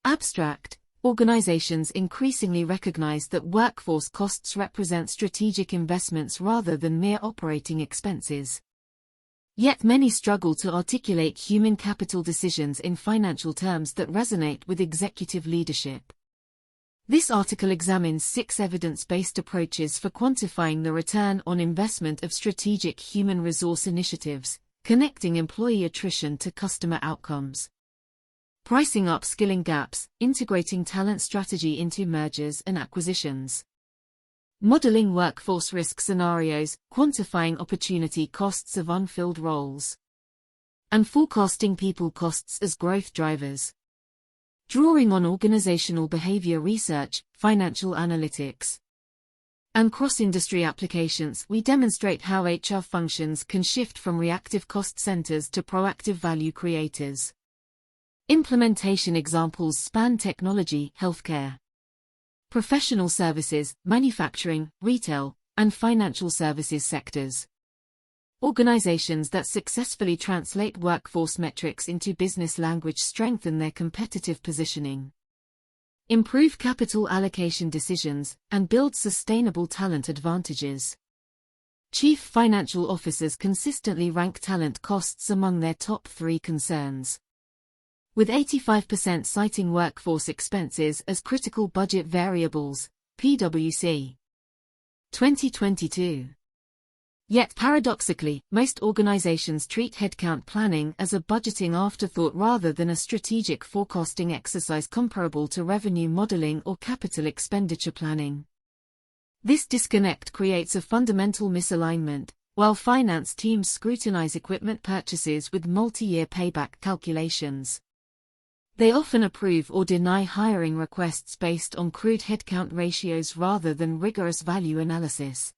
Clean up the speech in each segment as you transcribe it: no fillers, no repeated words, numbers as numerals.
Abstract. Organizations increasingly recognize that workforce costs represent strategic investments rather than mere operating expenses. Yet many struggle to articulate human capital decisions in financial terms that resonate with executive leadership. This article examines 6 evidence-based approaches for quantifying the return on investment of strategic human resource initiatives, connecting employee attrition to customer outcomes. Pricing upskilling gaps, integrating talent strategy into mergers and acquisitions. Modeling workforce risk scenarios, quantifying opportunity costs of unfilled roles. And forecasting people costs as growth drivers. Drawing on organizational behavior research, financial analytics, and cross-industry applications, we demonstrate how HR functions can shift from reactive cost centers to proactive value creators. Implementation examples span technology, healthcare, professional services, manufacturing, retail, and financial services sectors. Organizations that successfully translate workforce metrics into business language strengthen their competitive positioning, improve capital allocation decisions, and build sustainable talent advantages. Chief financial officers consistently rank talent costs among their top 3 concerns, with 85% citing workforce expenses as critical budget variables, PwC. 2022. Yet paradoxically, most organizations treat headcount planning as a budgeting afterthought rather than a strategic forecasting exercise comparable to revenue modeling or capital expenditure planning. This disconnect creates a fundamental misalignment. While finance teams scrutinize equipment purchases with multi-year payback calculations, they often approve or deny hiring requests based on crude headcount ratios rather than rigorous value analysis.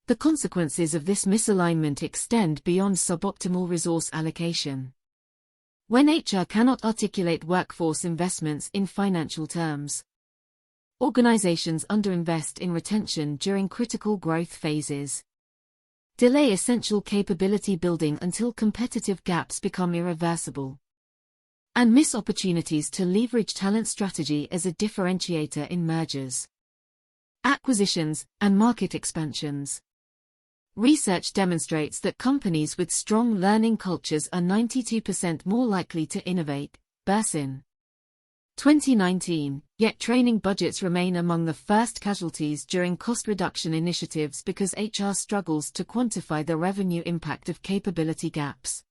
The consequences of this misalignment extend beyond suboptimal resource allocation. When HR cannot articulate workforce investments in financial terms, organizations underinvest in retention during critical growth phases, delay essential capability building until competitive gaps become irreversible, and miss opportunities to leverage talent strategy as a differentiator in mergers, acquisitions, and market expansions. Research demonstrates that companies with strong learning cultures are 92% more likely to innovate, Bursin. 2019, yet training budgets remain among the first casualties during cost reduction initiatives because HR struggles to quantify the revenue impact of capability gaps.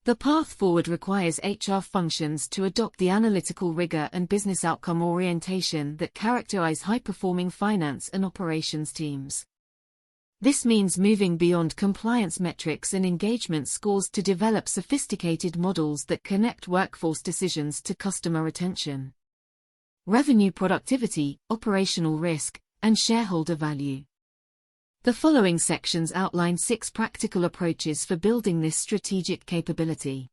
The path forward requires HR functions to adopt the analytical rigor and business outcome orientation that characterize high-performing finance and operations teams. This means moving beyond compliance metrics and engagement scores to develop sophisticated models that connect workforce decisions to customer retention, revenue productivity, operational risk, and shareholder value. The following sections outline 6 practical approaches for building this strategic capability,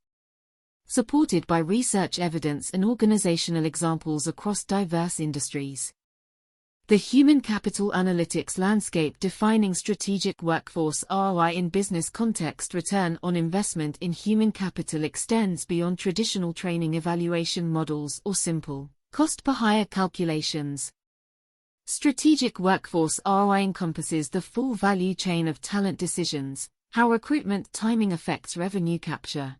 supported by research evidence and organizational examples across diverse industries. The human capital analytics landscape defining strategic workforce ROI in business context. Return on investment in human capital extends beyond traditional training evaluation models or simple cost per hire calculations. Strategic workforce ROI encompasses the full value chain of talent decisions, how recruitment timing affects revenue capture,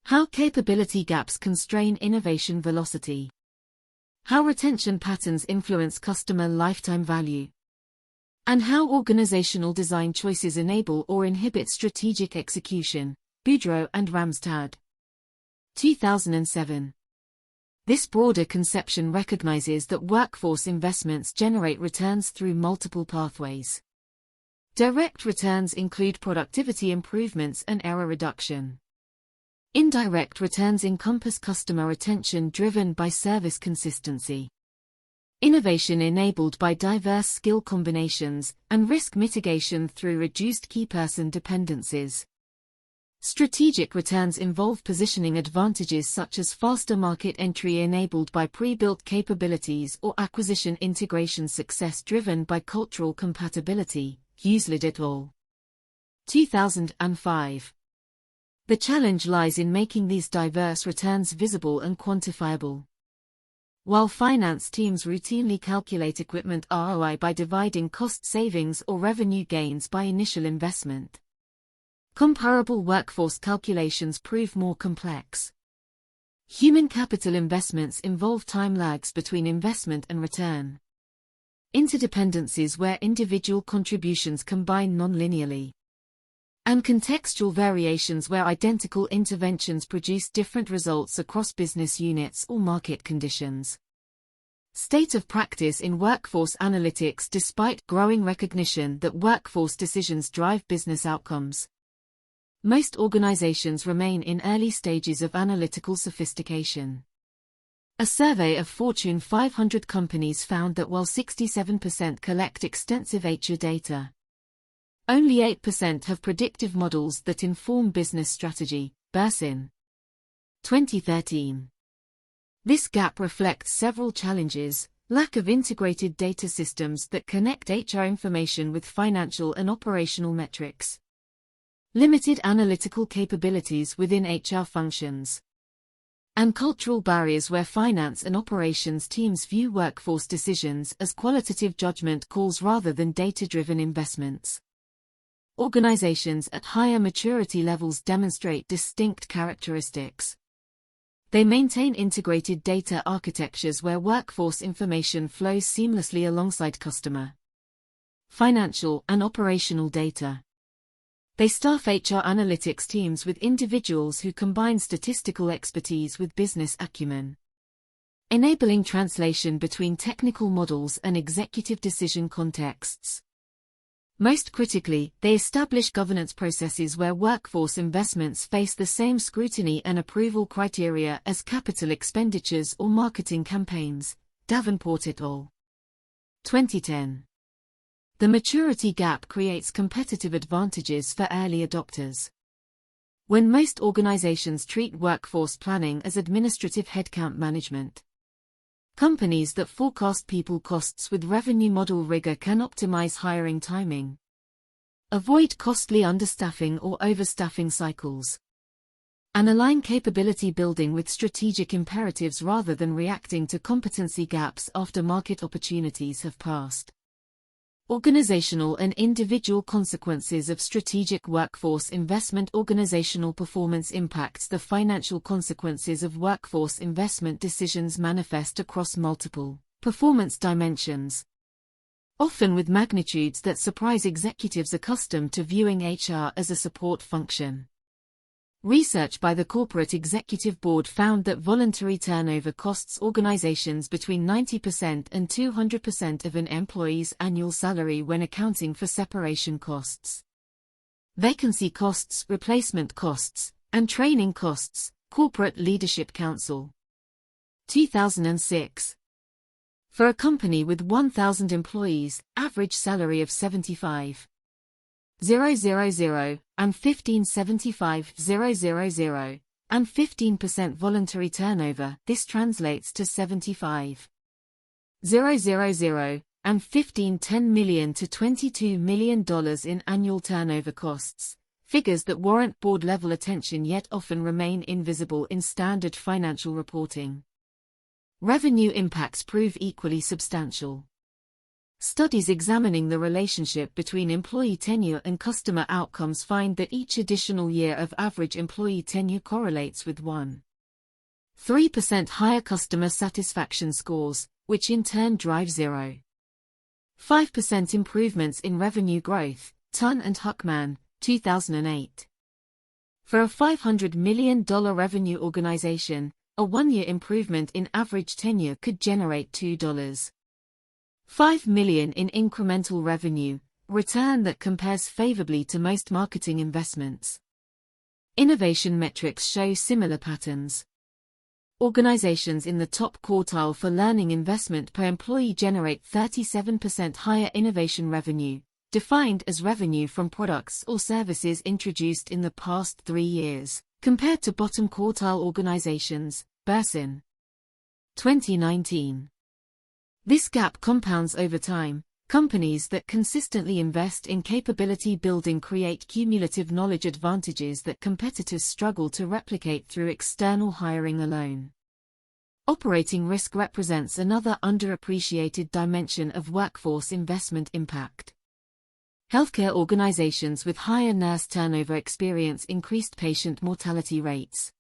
how capability gaps constrain innovation velocity, how retention patterns influence customer lifetime value, and how organizational design choices enable or inhibit strategic execution. Boudreau and Ramstad. 2007. This broader conception recognizes that workforce investments generate returns through multiple pathways. Direct returns include productivity improvements and error reduction. Indirect returns encompass customer retention driven by service consistency, innovation enabled by diverse skill combinations, and risk mitigation through reduced key person dependencies. Strategic returns involve positioning advantages such as faster market entry enabled by pre-built capabilities or acquisition integration success driven by cultural compatibility. Huselet et al. 2005. The challenge lies in making these diverse returns visible and quantifiable. while finance teams routinely calculate equipment ROI by dividing cost savings or revenue gains by initial investment. Comparable workforce calculations prove more complex. Human capital investments involve time lags between investment and return. Interdependencies where individual contributions combine non-linearly. And contextual variations where identical interventions produce different results across business units or market conditions. State of practice in workforce analytics. Despite growing recognition that workforce decisions drive business outcomes, most organizations remain in early stages of analytical sophistication. A survey of Fortune 500 companies found that while 67% collect extensive HR data, only 8% have predictive models that inform business strategy. Bersin, 2013. This gap reflects several challenges: lack of integrated data systems that connect HR information with financial and operational metrics, limited analytical capabilities within HR functions, and cultural barriers where finance and operations teams view workforce decisions as qualitative judgment calls rather than data-driven investments. Organizations at higher maturity levels demonstrate distinct characteristics. They maintain integrated data architectures where workforce information flows seamlessly alongside customer, financial, and operational data. They staff HR analytics teams with individuals who combine statistical expertise with business acumen, enabling translation between technical models and executive decision contexts. Most critically, they establish governance processes where workforce investments face the same scrutiny and approval criteria as capital expenditures or marketing campaigns. Davenport et al. 2010. The maturity gap creates competitive advantages for early adopters. When most organizations treat workforce planning as administrative headcount management, companies that forecast people costs with revenue model rigor can optimize hiring timing, avoid costly understaffing or overstaffing cycles, and align capability building with strategic imperatives rather than reacting to competency gaps after market opportunities have passed. Organizational and individual consequences of strategic workforce investment. Organizational performance impacts. The financial consequences of workforce investment decisions manifest across multiple performance dimensions, often with magnitudes that surprise executives accustomed to viewing HR as a support function. Research by the Corporate Executive Board found that voluntary turnover costs organizations between 90% and 200% of an employee's annual salary when accounting for separation costs, vacancy costs, replacement costs, and training costs. Corporate Leadership Council, 2006. For a company with 1,000 employees, average salary of $75,000 and $15,750,000 and 15% voluntary turnover, this translates to $75,000 and $10 million to $22 million in annual turnover costs, figures that warrant board-level attention yet often remain invisible in standard financial reporting. Revenue impacts prove equally substantial. Studies examining the relationship between employee tenure and customer outcomes find that each additional year of average employee tenure correlates with 1.3% higher customer satisfaction scores, which in turn drive 0.5% improvements in revenue growth. Tun and Huckman, 2008. For a $500 million revenue organization, a one-year improvement in average tenure could generate $2.5 million in incremental revenue, return that compares favorably to most marketing investments. Innovation metrics show similar patterns. Organizations in the top quartile for learning investment per employee generate 37% higher innovation revenue, defined as revenue from products or services introduced in the past 3 years, compared to bottom quartile organizations. Bersin, 2019. This gap compounds over time. Companies that consistently invest in capability building create cumulative knowledge advantages that competitors struggle to replicate through external hiring alone. Operating risk represents another underappreciated dimension of workforce investment impact. Healthcare organizations with higher nurse turnover experience increased patient mortality rates.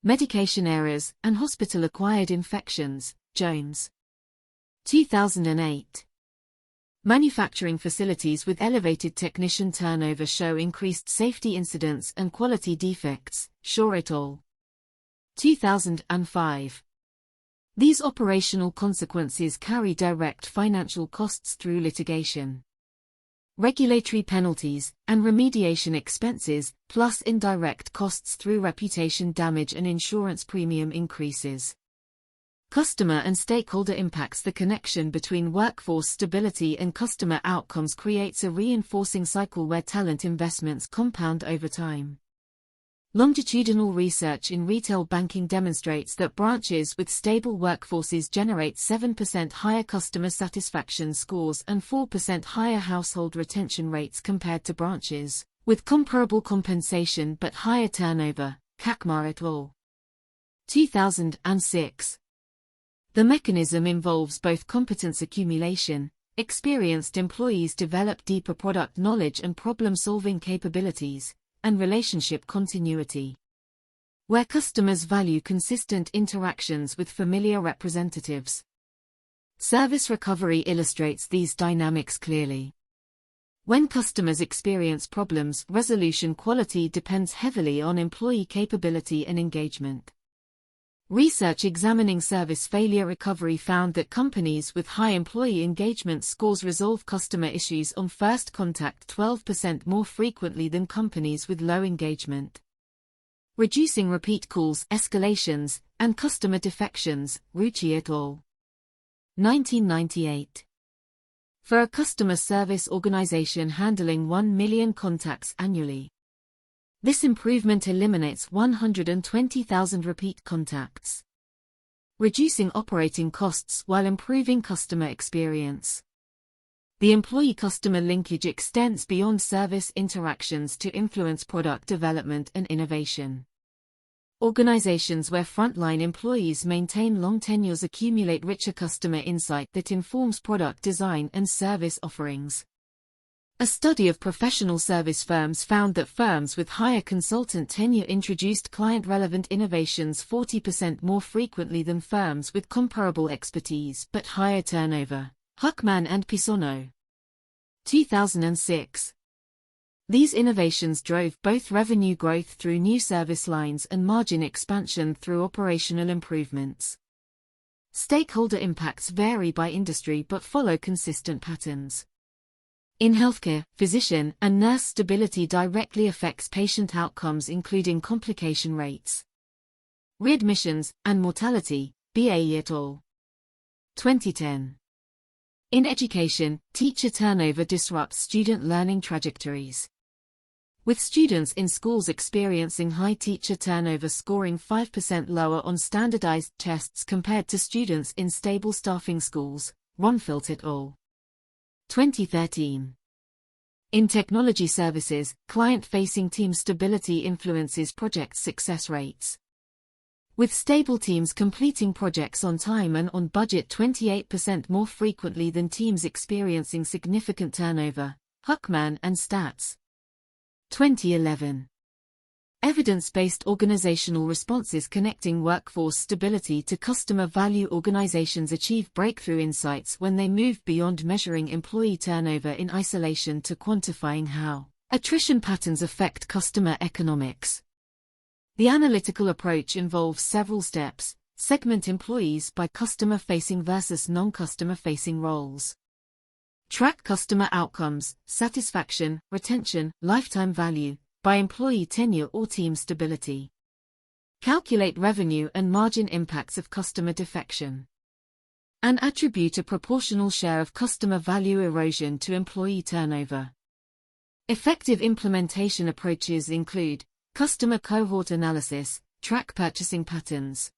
Medication errors and hospital-acquired infections, Jones. 2008. Manufacturing facilities with elevated technician turnover show increased safety incidents and quality defects, Shaw et al. 2005. These operational consequences carry direct financial costs through litigation, regulatory penalties, and remediation expenses, plus indirect costs through reputation damage and insurance premium increases. Customer and stakeholder impacts. The connection between workforce stability and customer outcomes creates a reinforcing cycle where talent investments compound over time. Longitudinal research in retail banking demonstrates that branches with stable workforces generate 7% higher customer satisfaction scores and 4% higher household retention rates compared to branches with comparable compensation but higher turnover, Kakmar et al. 2006. The mechanism involves both competence accumulation. Experienced employees develop deeper product knowledge and problem-solving capabilities, and relationship continuity, where customers value consistent interactions with familiar representatives. Service recovery illustrates these dynamics clearly. When customers experience problems, resolution quality depends heavily on employee capability and engagement. Research examining service failure recovery found that companies with high employee engagement scores resolve customer issues on first contact 12% more frequently than companies with low engagement. Reducing repeat calls, escalations, and customer defections, Rucci et al. 1998. For a customer service organization handling 1 million contacts annually, this improvement eliminates 120,000 repeat contacts, reducing operating costs while improving customer experience. The employee-customer linkage extends beyond service interactions to influence product development and innovation. Organizations where frontline employees maintain long tenures accumulate richer customer insight that informs product design and service offerings. A study of professional service firms found that firms with higher consultant tenure introduced client-relevant innovations 40% more frequently than firms with comparable expertise but higher turnover. Huckman and Pisonno. 2006. These innovations drove both revenue growth through new service lines and margin expansion through operational improvements. Stakeholder impacts vary by industry but follow consistent patterns. In healthcare, physician and nurse stability directly affects patient outcomes including complication rates, readmissions, and mortality, BAE et al. 2010. In education, teacher turnover disrupts student learning trajectories, with students in schools experiencing high teacher turnover scoring 5% lower on standardized tests compared to students in stable staffing schools, unfilled et al. 2013. In technology services, client-facing team stability influences project success rates, with stable teams completing projects on time and on budget 28% more frequently than teams experiencing significant turnover, Huckman and Stats. 2011. Evidence-based organizational responses connecting workforce stability to customer value. Organizations achieve breakthrough insights when they move beyond measuring employee turnover in isolation to quantifying how attrition patterns affect customer economics. The analytical approach involves several steps. Segment employees by customer-facing versus non-customer-facing roles. Track customer outcomes, satisfaction, retention, lifetime value, by employee tenure or team stability. Calculate revenue and margin impacts of customer defection, and attribute a proportional share of customer value erosion to employee turnover. Effective implementation approaches include customer cohort analysis, track purchasing patterns,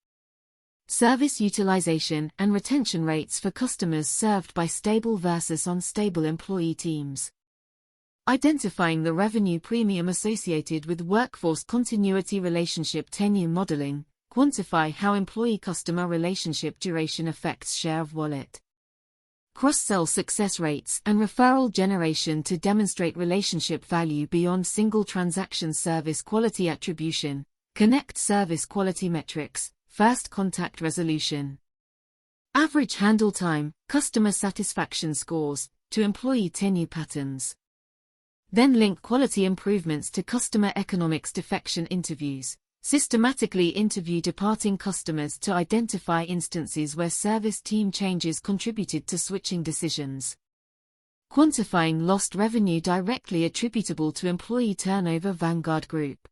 service utilization and retention rates for customers served by stable versus unstable employee teams. Identifying the revenue premium associated with workforce continuity relationship tenure modeling, quantify how employee-customer relationship duration affects share of wallet. Cross-sell success rates and referral generation to demonstrate relationship value beyond single transaction. Service quality attribution. Connect service quality metrics. First contact resolution. Average handle time, customer satisfaction scores, to employee tenure patterns. Then link quality improvements to customer economics. Defection interviews. Systematically interview departing customers to identify instances where service team changes contributed to switching decisions. Quantifying lost revenue directly attributable to employee turnover. Vanguard Group,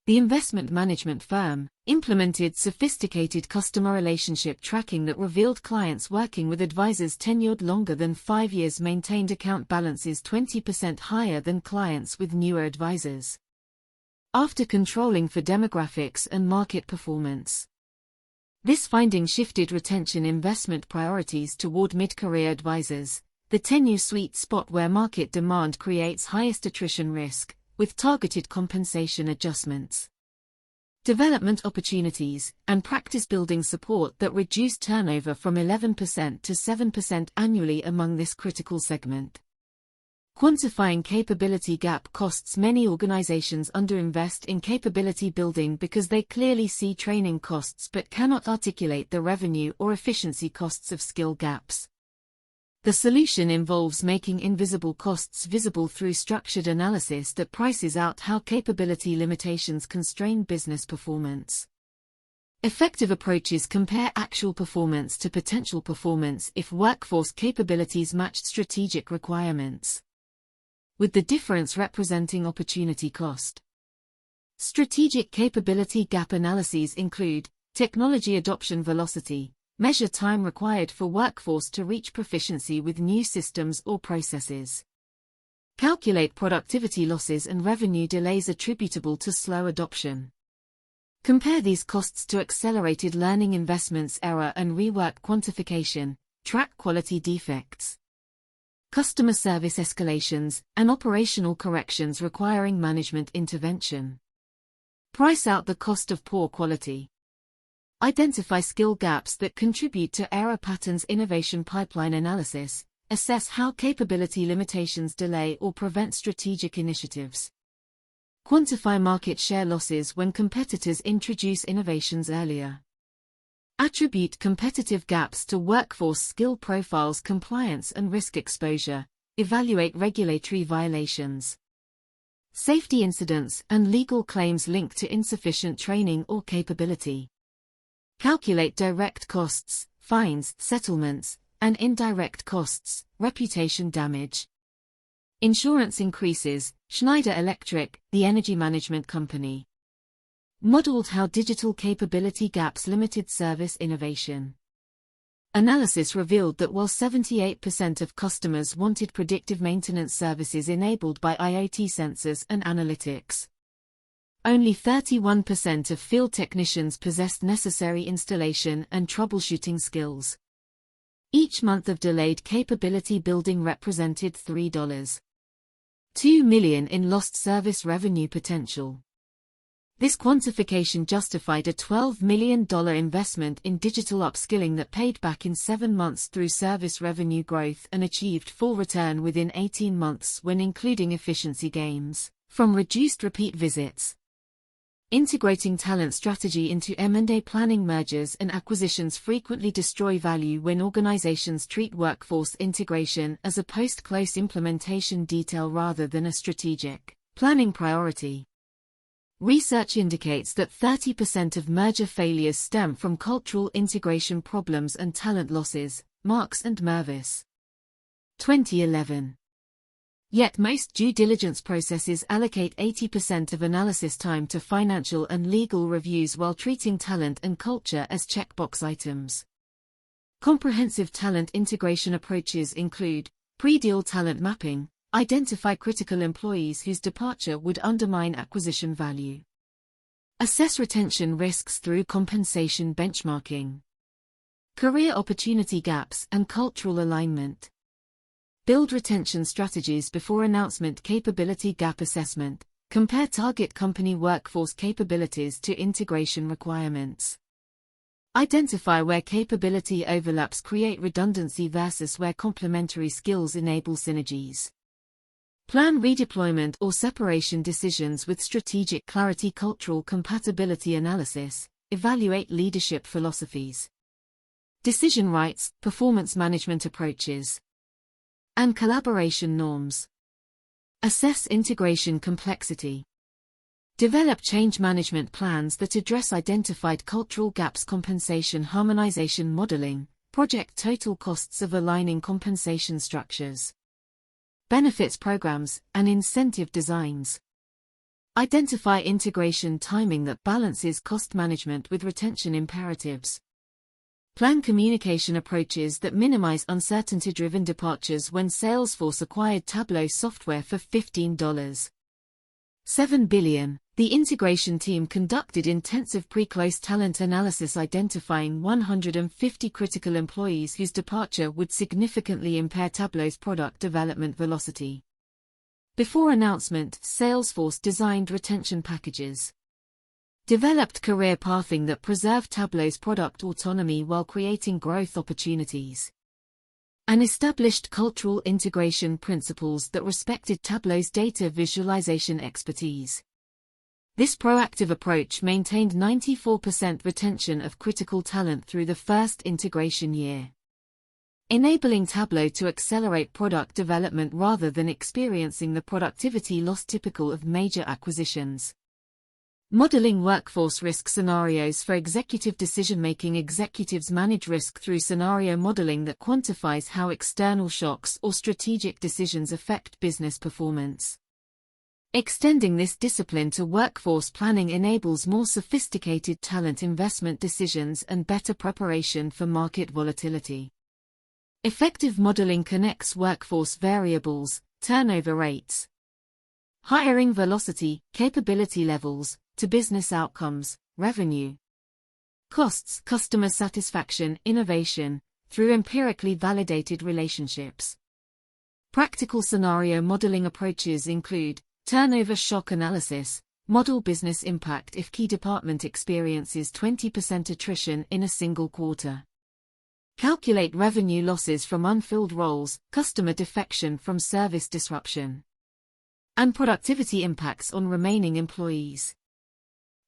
the investment management firm, implemented sophisticated customer relationship tracking that revealed clients working with advisors tenured longer than 5 years maintained account balances 20% higher than clients with newer advisors. After controlling for demographics and market performance, this finding shifted retention investment priorities toward mid-career advisors, the tenure sweet spot where market demand creates highest attrition risk, with targeted compensation adjustments, development opportunities, and practice-building support that reduce turnover from 11% to 7% annually among this critical segment. Quantifying capability gap costs. Many organizations underinvest in capability building because they clearly see training costs but cannot articulate the revenue or efficiency costs of skill gaps. The solution involves making invisible costs visible through structured analysis that prices out how capability limitations constrain business performance. Effective approaches compare actual performance to potential performance if workforce capabilities matched strategic requirements, with the difference representing opportunity cost. Strategic capability gap analyses include technology adoption velocity, measure time required for workforce to reach proficiency with new systems or processes. Calculate productivity losses and revenue delays attributable to slow adoption. Compare these costs to accelerated learning investments. Error and rework quantification, track quality defects, customer service escalations, and operational corrections requiring management intervention. Price out the cost of poor quality. Identify skill gaps that contribute to error patterns. Innovation pipeline analysis. Assess how capability limitations delay or prevent strategic initiatives. Quantify market share losses when competitors introduce innovations earlier. Attribute competitive gaps to workforce skill profiles, compliance and risk exposure. Evaluate regulatory violations, safety incidents and legal claims linked to insufficient training or capability. Calculate direct costs, fines, settlements, and indirect costs, reputation damage. Insurance increases. Schneider Electric, the energy management company, modeled how digital capability gaps limited service innovation. Analysis revealed that while 78% of customers wanted predictive maintenance services enabled by IoT sensors and analytics, only 31% of field technicians possessed necessary installation and troubleshooting skills. Each month of delayed capability building represented $3.2 million in lost service revenue potential. This quantification justified a $12 million investment in digital upskilling that paid back in 7 months through service revenue growth and achieved full return within 18 months when including efficiency gains from reduced repeat visits. Integrating talent strategy into M&A planning. Mergers and acquisitions frequently destroy value when organizations treat workforce integration as a post-close implementation detail rather than a strategic planning priority. Research indicates that 30% of merger failures stem from cultural integration problems and talent losses. Marks and Mervis, 2011. Yet most due diligence processes allocate 80% of analysis time to financial and legal reviews while treating talent and culture as checkbox items. Comprehensive talent integration approaches include pre-deal talent mapping, identify critical employees whose departure would undermine acquisition value. Assess retention risks through compensation benchmarking. Career opportunity gaps and cultural alignment. Build retention strategies before announcement. Capability gap assessment. Compare target company workforce capabilities to integration requirements. Identify where capability overlaps create redundancy versus where complementary skills enable synergies. Plan redeployment or separation decisions with strategic clarity. Cultural compatibility analysis. Evaluate leadership philosophies, decision rights, performance management approaches, and collaboration norms. Assess integration complexity. Develop change management plans that address identified cultural gaps. Compensation harmonization modeling. Project total costs of aligning compensation structures, benefits programs, and incentive designs. Identify integration timing that balances cost management with retention imperatives. Plan communication approaches that minimize uncertainty-driven departures. When Salesforce acquired Tableau software for $15.7 billion, the integration team conducted intensive pre-close talent analysis, identifying 150 critical employees whose departure would significantly impair Tableau's product development velocity. Before announcement, Salesforce designed retention packages, developed career pathing that preserved Tableau's product autonomy while creating growth opportunities, and established cultural integration principles that respected Tableau's data visualization expertise. This proactive approach maintained 94% retention of critical talent through the first integration year, enabling Tableau to accelerate product development rather than experiencing the productivity loss typical of major acquisitions. Modeling workforce risk scenarios for executive decision-making. Executives manage risk through scenario modeling that quantifies how external shocks or strategic decisions affect business performance. Extending this discipline to workforce planning enables more sophisticated talent investment decisions and better preparation for market volatility. Effective modeling connects workforce variables, turnover rates, hiring velocity, capability levels, to business outcomes, revenue, costs, customer satisfaction, innovation, through empirically validated relationships. Practical scenario modeling approaches include turnover shock analysis. Model business impact if key department experiences 20% attrition in a single quarter. Calculate revenue losses from unfilled roles, customer defection from service disruption, and productivity impacts on remaining employees.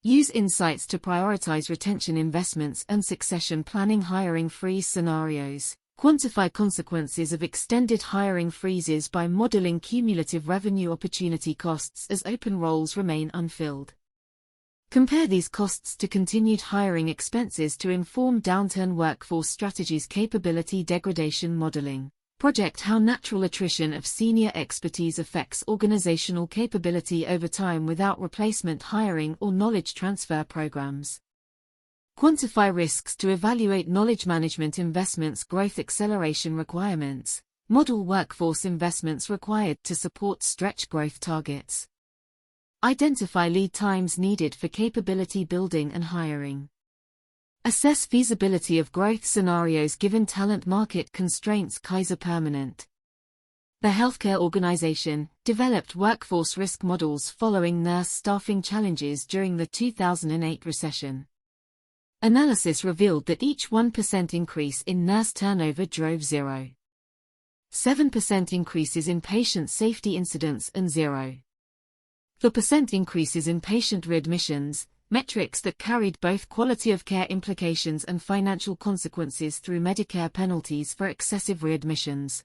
Use insights to prioritize retention investments and succession planning. Hiring freeze scenarios. Quantify consequences of extended hiring freezes by modeling cumulative revenue opportunity costs as open roles remain unfilled. Compare these costs to continued hiring expenses to inform downturn workforce strategies. Capability degradation modeling. Project how natural attrition of senior expertise affects organizational capability over time without replacement hiring or knowledge transfer programs. Quantify risks to evaluate knowledge management investments. Growth acceleration requirements. Model workforce investments required to support stretch growth targets. Identify lead times needed for capability building and hiring. Assess feasibility of growth scenarios given talent market constraints. Kaiser Permanente, the healthcare organization, developed workforce risk models following nurse staffing challenges during the 2008 recession. Analysis revealed that each 1% increase in nurse turnover drove 0.7% increases in patient safety incidents and 0.4% increases in patient readmissions, metrics that carried both quality of care implications and financial consequences through Medicare penalties for excessive readmissions.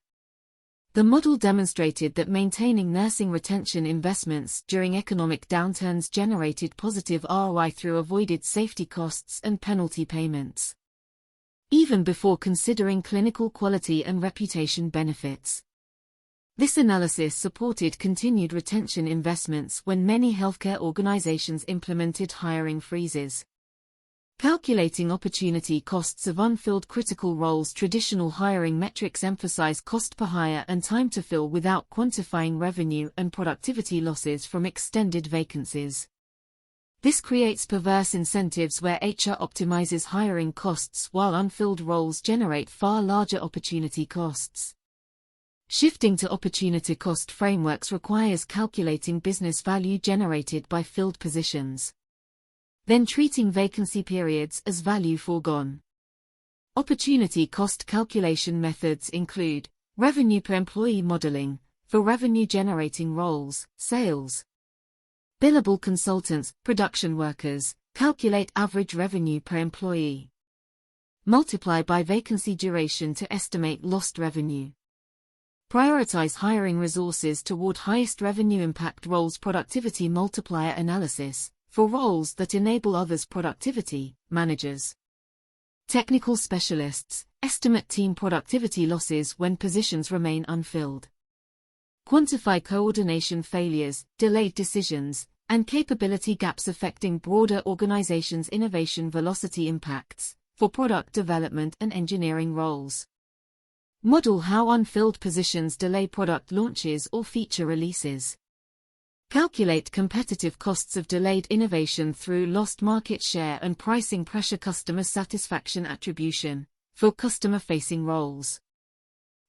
The model demonstrated that maintaining nursing retention investments during economic downturns generated positive ROI through avoided safety costs and penalty payments, even before considering clinical quality and reputation benefits. This analysis supported continued retention investments when many healthcare organizations implemented hiring freezes. Calculating opportunity costs of unfilled critical roles. Traditional hiring metrics emphasize cost per hire and time to fill without quantifying revenue and productivity losses from extended vacancies. This creates perverse incentives where HR optimizes hiring costs while unfilled roles generate far larger opportunity costs. Shifting to opportunity cost frameworks requires calculating business value generated by filled positions, then treating vacancy periods as value foregone. Opportunity cost calculation methods include revenue per employee modeling for revenue-generating roles, sales. Billable consultants, production workers, calculate average revenue per employee. Multiply by vacancy duration to estimate lost revenue. Prioritize hiring resources toward highest revenue impact roles. Productivity multiplier analysis for roles that enable others' productivity, managers. Technical specialists, estimate team productivity losses when positions remain unfilled. Quantify coordination failures, delayed decisions, and capability gaps affecting broader organizations' innovation velocity impacts for product development and engineering roles. Model how unfilled positions delay product launches or feature releases. Calculate competitive costs of delayed innovation through lost market share and pricing pressure. Customer satisfaction attribution for customer-facing roles.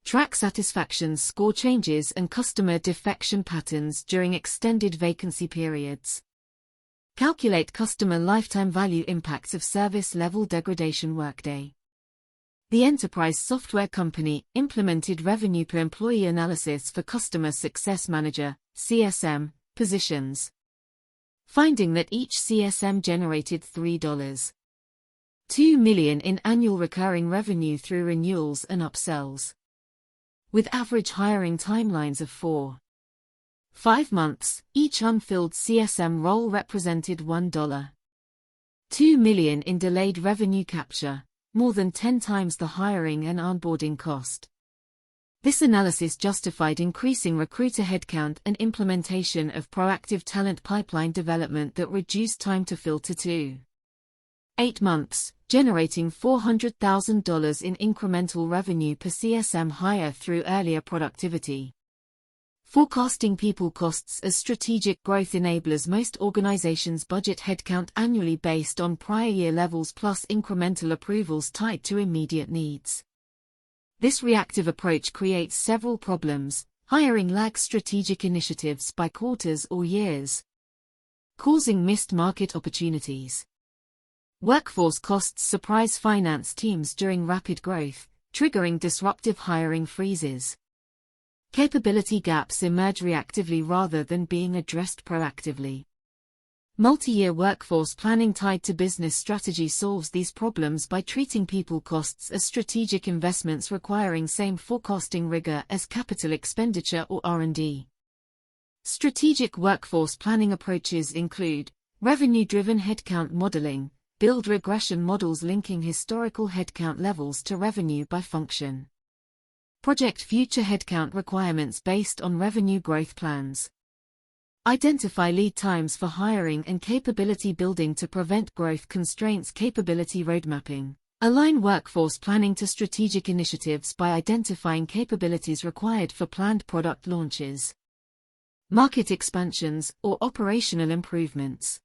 Track satisfaction score changes and customer defection patterns during extended vacancy periods. Calculate customer lifetime value impacts of service level degradation. Workday. The enterprise software company implemented revenue per employee analysis for Customer Success Manager (CSM) positions, finding that each CSM generated $3.2 million in annual recurring revenue through renewals and upsells, with average hiring timelines of 4.5 months. Each unfilled CSM role represented $1.2 million in delayed revenue capture, more than 10 times the hiring and onboarding cost. This analysis justified increasing recruiter headcount and implementation of proactive talent pipeline development that reduced time to fill to 2.8 months, generating $400,000 in incremental revenue per CSM hire through earlier productivity. Forecasting people costs as strategic growth enablers. Most organizations budget headcount annually based on prior year levels plus incremental approvals tied to immediate needs. This reactive approach creates several problems. Hiring lags strategic initiatives by quarters or years, causing missed market opportunities. Workforce costs surprise finance teams during rapid growth, triggering disruptive hiring freezes. Capability gaps emerge reactively rather than being addressed proactively. Multi-year workforce planning tied to business strategy solves these problems by treating people costs as strategic investments requiring same forecasting rigor as capital expenditure or R&D. Strategic workforce planning approaches include revenue-driven headcount modeling, build regression models linking historical headcount levels to revenue by function. Project future headcount requirements based on revenue growth plans. Identify lead times for hiring and capability building to prevent growth constraints. Capability roadmapping. Align workforce planning to strategic initiatives by identifying capabilities required for planned product launches, market expansions, or operational improvements.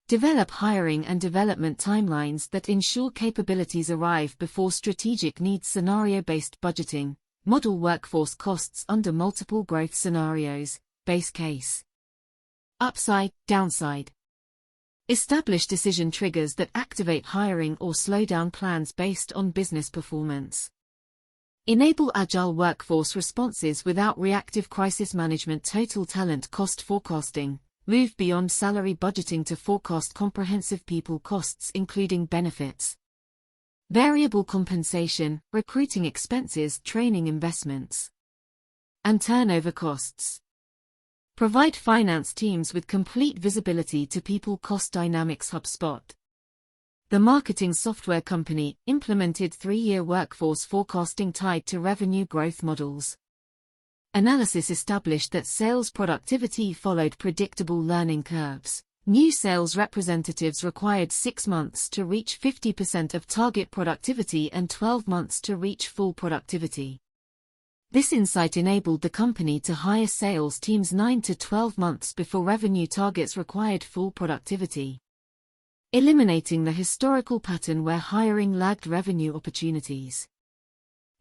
Develop hiring and development timelines that ensure capabilities arrive before strategic needs. Scenario-based budgeting. Model workforce costs under multiple growth scenarios. Base case. Upside, downside. Establish decision triggers that activate hiring or slow down plans based on business performance. Enable agile workforce responses without reactive crisis management. Total talent cost forecasting. Move beyond salary budgeting to forecast comprehensive people costs including benefits, variable compensation, recruiting expenses, training investments, and turnover costs. Provide finance teams with complete visibility to people cost dynamics. HubSpot. The marketing software company implemented 3-year workforce forecasting tied to revenue growth models. Analysis established that sales productivity followed predictable learning curves. New sales representatives required 6 months to reach 50% of target productivity and 12 months to reach full productivity. This insight enabled the company to hire sales teams 9 to 12 months before revenue targets required full productivity, eliminating the historical pattern where hiring lagged revenue opportunities.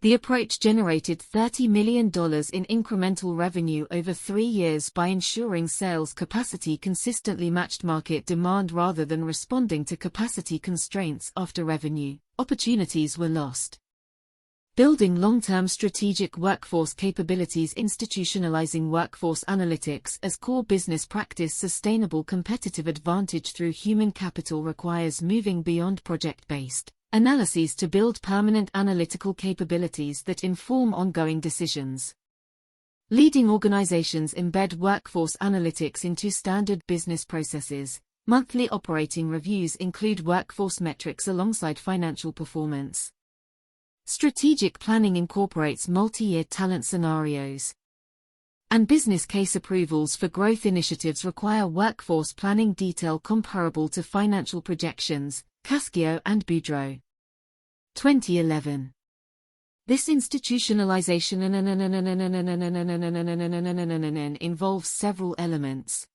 The approach generated $30 million in incremental revenue over 3 years by ensuring sales capacity consistently matched market demand rather than responding to capacity constraints after revenue opportunities were lost. Building long-term strategic workforce capabilities. Institutionalizing workforce analytics as core business practice. Sustainable competitive advantage through human capital requires moving beyond project-based analyses to build permanent analytical capabilities that inform ongoing decisions. Leading organizations embed workforce analytics into standard business processes. Monthly operating reviews include workforce metrics alongside financial performance. Strategic planning incorporates multi-year talent scenarios. And business case approvals for growth initiatives require workforce planning detail comparable to financial projections. Cascio and Boudreau. 2011. This institutionalization involves several elements.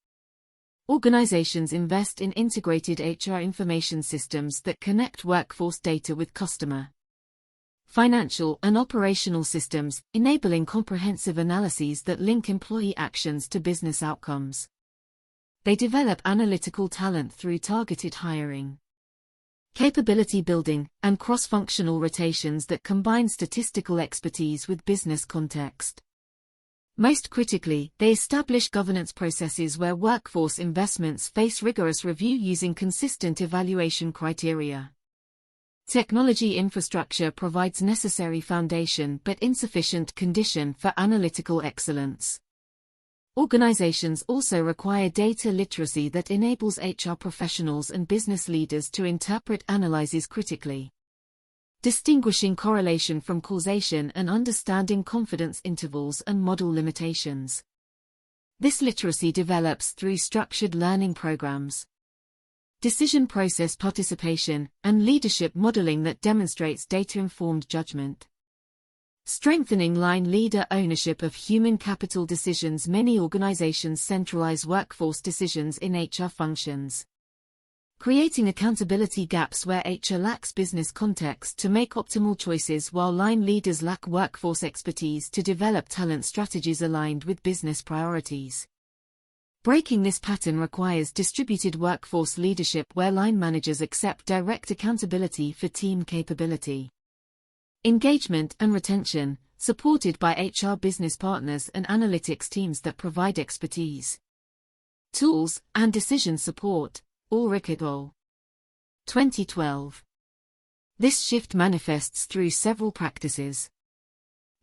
Organizations invest in integrated HR information systems that connect workforce data with customer, financial and operational systems, enabling comprehensive analyses that link employee actions to business outcomes. They develop analytical talent through targeted hiring, capability building, and cross-functional rotations that combine statistical expertise with business context. Most critically, they establish governance processes where workforce investments face rigorous review using consistent evaluation criteria. Technology infrastructure provides necessary foundation but insufficient condition for analytical excellence. Organizations also require data literacy that enables HR professionals and business leaders to interpret analyses critically, distinguishing correlation from causation and understanding confidence intervals and model limitations. This literacy develops through structured learning programs, decision process participation, and leadership modeling that demonstrates data-informed judgment. Strengthening line leader ownership of human capital decisions. Many organizations centralize workforce decisions in HR functions, creating accountability gaps where HR lacks business context to make optimal choices while line leaders lack workforce expertise to develop talent strategies aligned with business priorities. Breaking this pattern requires distributed workforce leadership where line managers accept direct accountability for team capability, engagement and retention, supported by HR business partners and analytics teams that provide expertise, tools, and decision support. Ulrich et al. 2012. This shift manifests through several practices.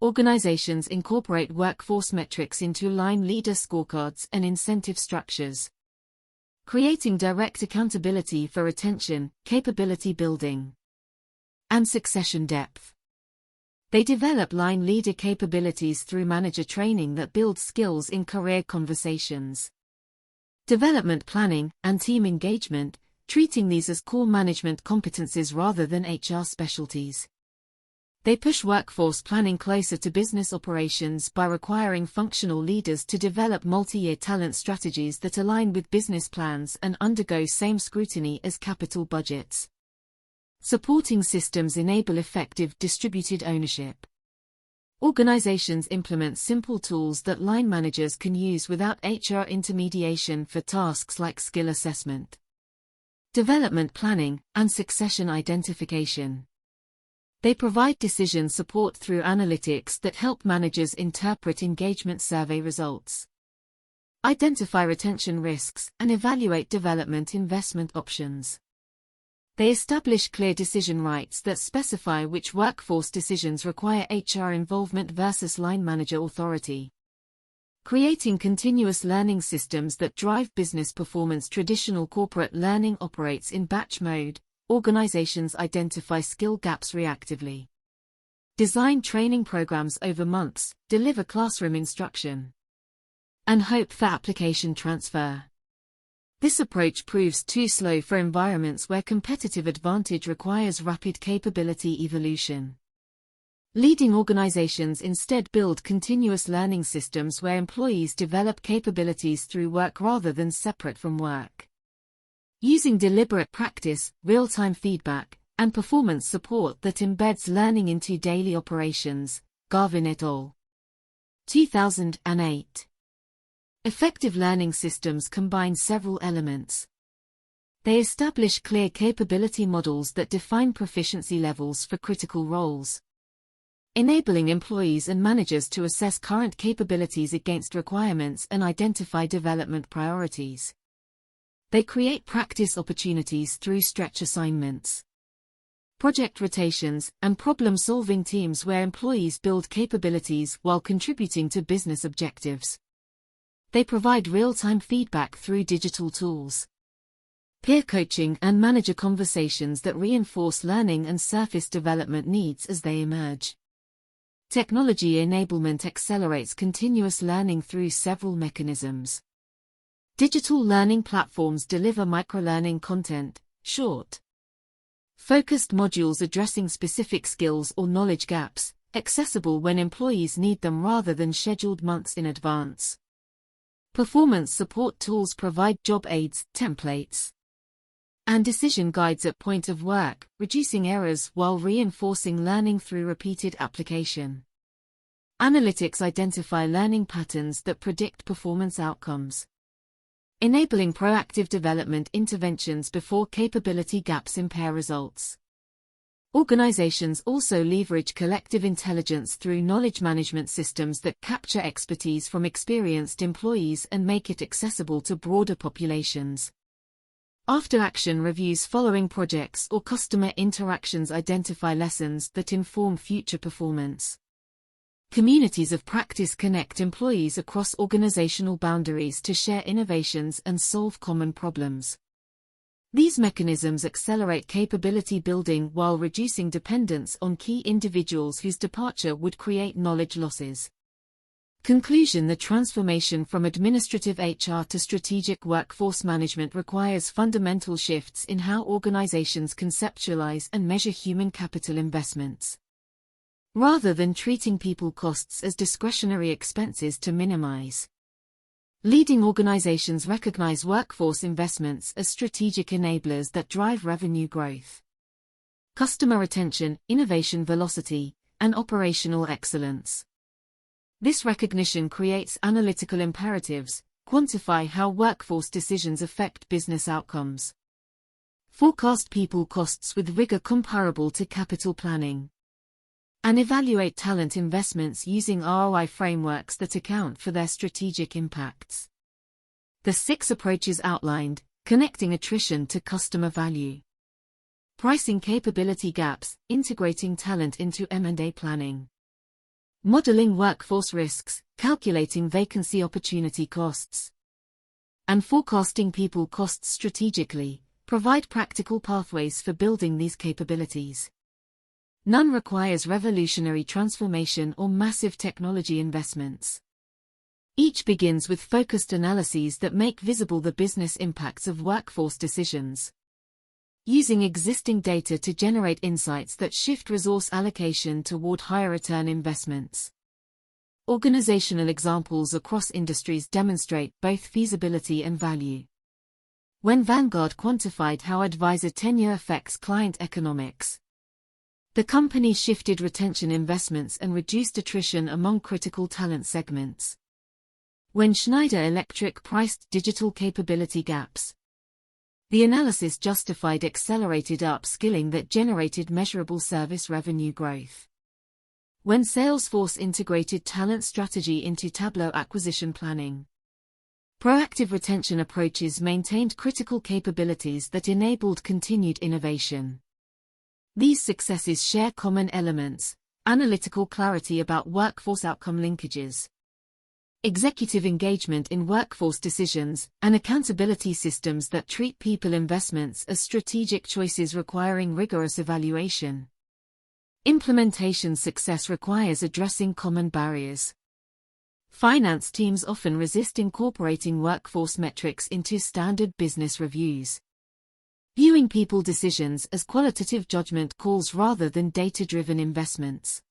Organizations incorporate workforce metrics into line leader scorecards and incentive structures, creating direct accountability for retention, capability building, and succession depth. They develop line leader capabilities through manager training that builds skills in career conversations, development planning, and team engagement, treating these as core management competencies rather than HR specialties. They push workforce planning closer to business operations by requiring functional leaders to develop multi-year talent strategies that align with business plans and undergo same scrutiny as capital budgets. Supporting systems enable effective distributed ownership. Organizations implement simple tools that line managers can use without HR intermediation for tasks like skill assessment, development planning, and succession identification. They provide decision support through analytics that help managers interpret engagement survey results, identify retention risks, and evaluate development investment options. They establish clear decision rights that specify which workforce decisions require HR involvement versus line manager authority, creating continuous learning systems that drive business performance. Traditional corporate learning operates in batch mode. Organizations identify skill gaps reactively, design training programs over months, deliver classroom instruction, and hope for application transfer. This approach proves too slow for environments where competitive advantage requires rapid capability evolution. Leading organizations instead build continuous learning systems where employees develop capabilities through work rather than separate from work. Using deliberate practice, real-time feedback, and performance support that embeds learning into daily operations. Garvin et al. 2008. Effective learning systems combine several elements. They establish clear capability models that define proficiency levels for critical roles, enabling employees and managers to assess current capabilities against requirements and identify development priorities. They create practice opportunities through stretch assignments, project rotations, and problem-solving teams where employees build capabilities while contributing to business objectives. They provide real-time feedback through digital tools, peer coaching, and manager conversations that reinforce learning and surface development needs as they emerge. Technology enablement accelerates continuous learning through several mechanisms. Digital learning platforms deliver microlearning content, short, focused modules addressing specific skills or knowledge gaps, accessible when employees need them rather than scheduled months in advance. Performance support tools provide job aids, templates, and decision guides at point of work, reducing errors while reinforcing learning through repeated application. Analytics identify learning patterns that predict performance outcomes, enabling proactive development interventions before capability gaps impair results. Organizations also leverage collective intelligence through knowledge management systems that capture expertise from experienced employees and make it accessible to broader populations. After-action reviews following projects or customer interactions identify lessons that inform future performance. Communities of practice connect employees across organizational boundaries to share innovations and solve common problems. These mechanisms accelerate capability building while reducing dependence on key individuals whose departure would create knowledge losses. Conclusion: the transformation from administrative HR to strategic workforce management requires fundamental shifts in how organizations conceptualize and measure human capital investments. Rather than treating people costs as discretionary expenses to minimize, leading organizations recognize workforce investments as strategic enablers that drive revenue growth, customer retention, innovation velocity, and operational excellence. This recognition creates analytical imperatives: quantify how workforce decisions affect business outcomes, forecast people costs with rigor comparable to capital planning, and evaluate talent investments using ROI frameworks that account for their strategic impacts. The 6 approaches outlined: connecting attrition to customer value, pricing capability gaps, integrating talent into M&A planning, modeling workforce risks, calculating vacancy opportunity costs, and forecasting people costs strategically, provide practical pathways for building these capabilities. None requires revolutionary transformation or massive technology investments. Each begins with focused analyses that make visible the business impacts of workforce decisions, using existing data to generate insights that shift resource allocation toward higher return investments. Organizational examples across industries demonstrate both feasibility and value. When Vanguard quantified how advisor tenure affects client economics, the company shifted retention investments and reduced attrition among critical talent segments. When Schneider Electric priced digital capability gaps, the analysis justified accelerated upskilling that generated measurable service revenue growth. When Salesforce integrated talent strategy into Tableau acquisition planning, proactive retention approaches maintained critical capabilities that enabled continued innovation. These successes share common elements: analytical clarity about workforce outcome linkages, executive engagement in workforce decisions, and accountability systems that treat people investments as strategic choices requiring rigorous evaluation. Implementation success requires addressing common barriers. Finance teams often resist incorporating workforce metrics into standard business reviews, viewing people decisions as qualitative judgment calls rather than data-driven investments.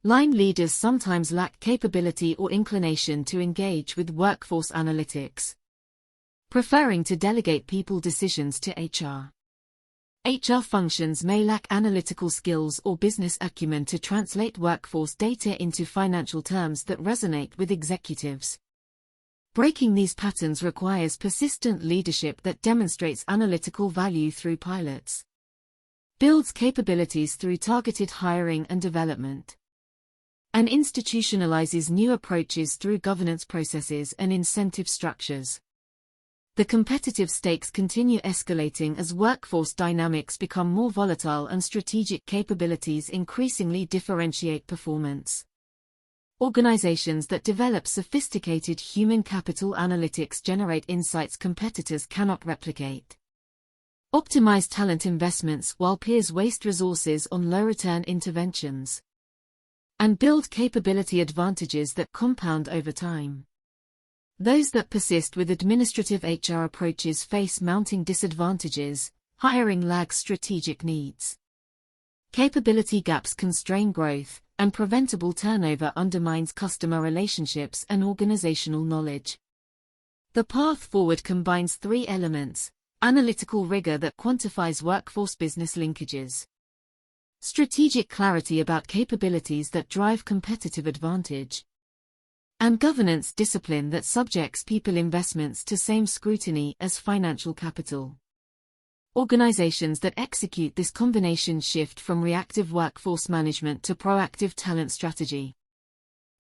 Line leaders sometimes lack capability or inclination to engage with workforce analytics, preferring to delegate people decisions to HR. HR functions may lack analytical skills or business acumen to translate workforce data into financial terms that resonate with executives. Breaking these patterns requires persistent leadership that demonstrates analytical value through pilots, builds capabilities through targeted hiring and development, and institutionalizes new approaches through governance processes and incentive structures. The competitive stakes continue escalating as workforce dynamics become more volatile and strategic capabilities increasingly differentiate performance. Organizations that develop sophisticated human capital analytics generate insights competitors cannot replicate, optimize talent investments while peers waste resources on low-return interventions, and build capability advantages that compound over time. Those that persist with administrative HR approaches face mounting disadvantages. Hiring lags strategic needs, capability gaps constrain growth, and preventable turnover undermines customer relationships and organizational knowledge. The path forward combines three elements: analytical rigor that quantifies workforce business linkages, strategic clarity about capabilities that drive competitive advantage, and governance discipline that subjects people investments to same scrutiny as financial capital. Organizations that execute this combination shift from reactive workforce management to proactive talent strategy,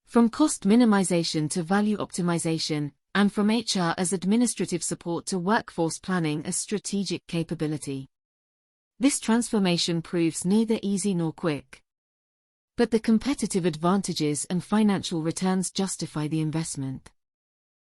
from cost minimization to value optimization, and from HR as administrative support to workforce planning as strategic capability. This transformation proves neither easy nor quick, but the competitive advantages and financial returns justify the investment.